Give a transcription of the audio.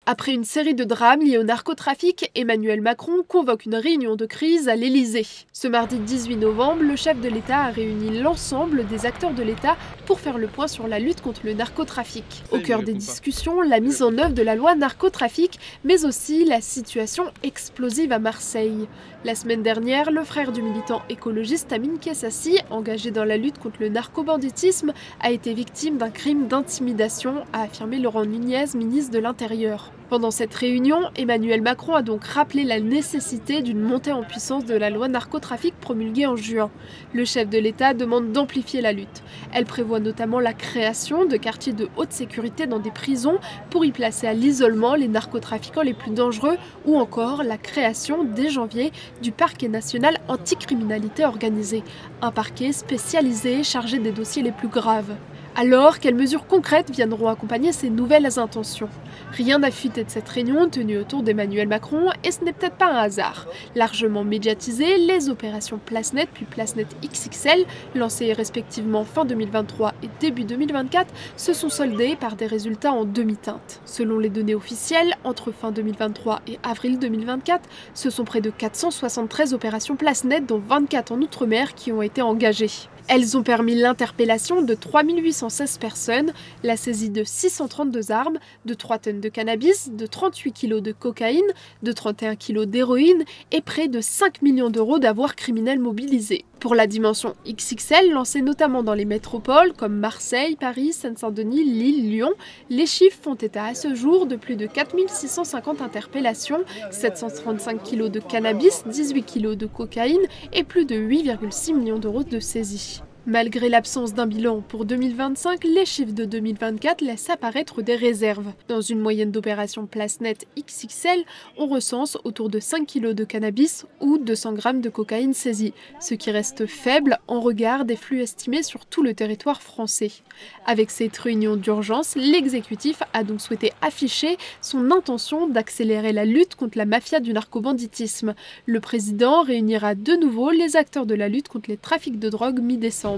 Après une série de drames liés au narcotrafic, Emmanuel Macron convoque une réunion de crise à l'Élysée. Ce mardi 18 novembre, le chef de l'État a réuni l'ensemble des acteurs de l'État pour faire le point sur la lutte contre le narcotrafic. Au cœur des discussions, la mise en œuvre de la loi narcotrafic, mais aussi la situation explosive à Marseille. La semaine dernière, le frère du militant écologiste Amine Kessassi, engagé dans la lutte contre le narcobanditisme, a été victime d'un crime d'intimidation, a affirmé Laurent Nunez, ministre de l'Intérieur. Pendant cette réunion, Emmanuel Macron a donc rappelé la nécessité d'une montée en puissance de la loi narcotrafic promulguée en juin. Le chef de l'État demande d'amplifier la lutte. Elle prévoit notamment la création de quartiers de haute sécurité dans des prisons pour y placer à l'isolement les narcotrafiquants les plus dangereux ou encore la création, dès janvier, du parquet national anticriminalité organisée, un parquet spécialisé chargé des dossiers les plus graves. Alors, quelles mesures concrètes viendront accompagner ces nouvelles intentions? Rien n'a fuité de cette réunion tenue autour d'Emmanuel Macron et ce n'est peut-être pas un hasard. Largement médiatisées, les opérations PlaceNet puis PlaceNet XXL, lancées respectivement fin 2023 et début 2024, se sont soldées par des résultats en demi-teinte. Selon les données officielles, entre fin 2023 et avril 2024, ce sont près de 473 opérations PlaceNet, dont 24 en Outre-mer, qui ont été engagées. Elles ont permis l'interpellation de 3816 personnes, la saisie de 632 armes, de 3 tonnes de cannabis, de 38 kilos de cocaïne, de 31 kilos d'héroïne et près de 5 millions d'euros d'avoirs criminels mobilisés. Pour la dimension XXL, lancée notamment dans les métropoles comme Marseille, Paris, Seine-Saint-Denis, Lille, Lyon, les chiffres font état à ce jour de plus de 4650 interpellations, 735 kilos de cannabis, 18 kilos de cocaïne et plus de 8,6 millions d'euros de saisie. Malgré l'absence d'un bilan pour 2025, les chiffres de 2024 laissent apparaître des réserves. Dans une moyenne d'opérations PlaceNet XXL, on recense autour de 5 kg de cannabis ou 200 g de cocaïne saisie, ce qui reste faible en regard des flux estimés sur tout le territoire français. Avec cette réunion d'urgence, l'exécutif a donc souhaité afficher son intention d'accélérer la lutte contre la mafia du narcobanditisme. Le président réunira de nouveau les acteurs de la lutte contre les trafics de drogue mi-décembre.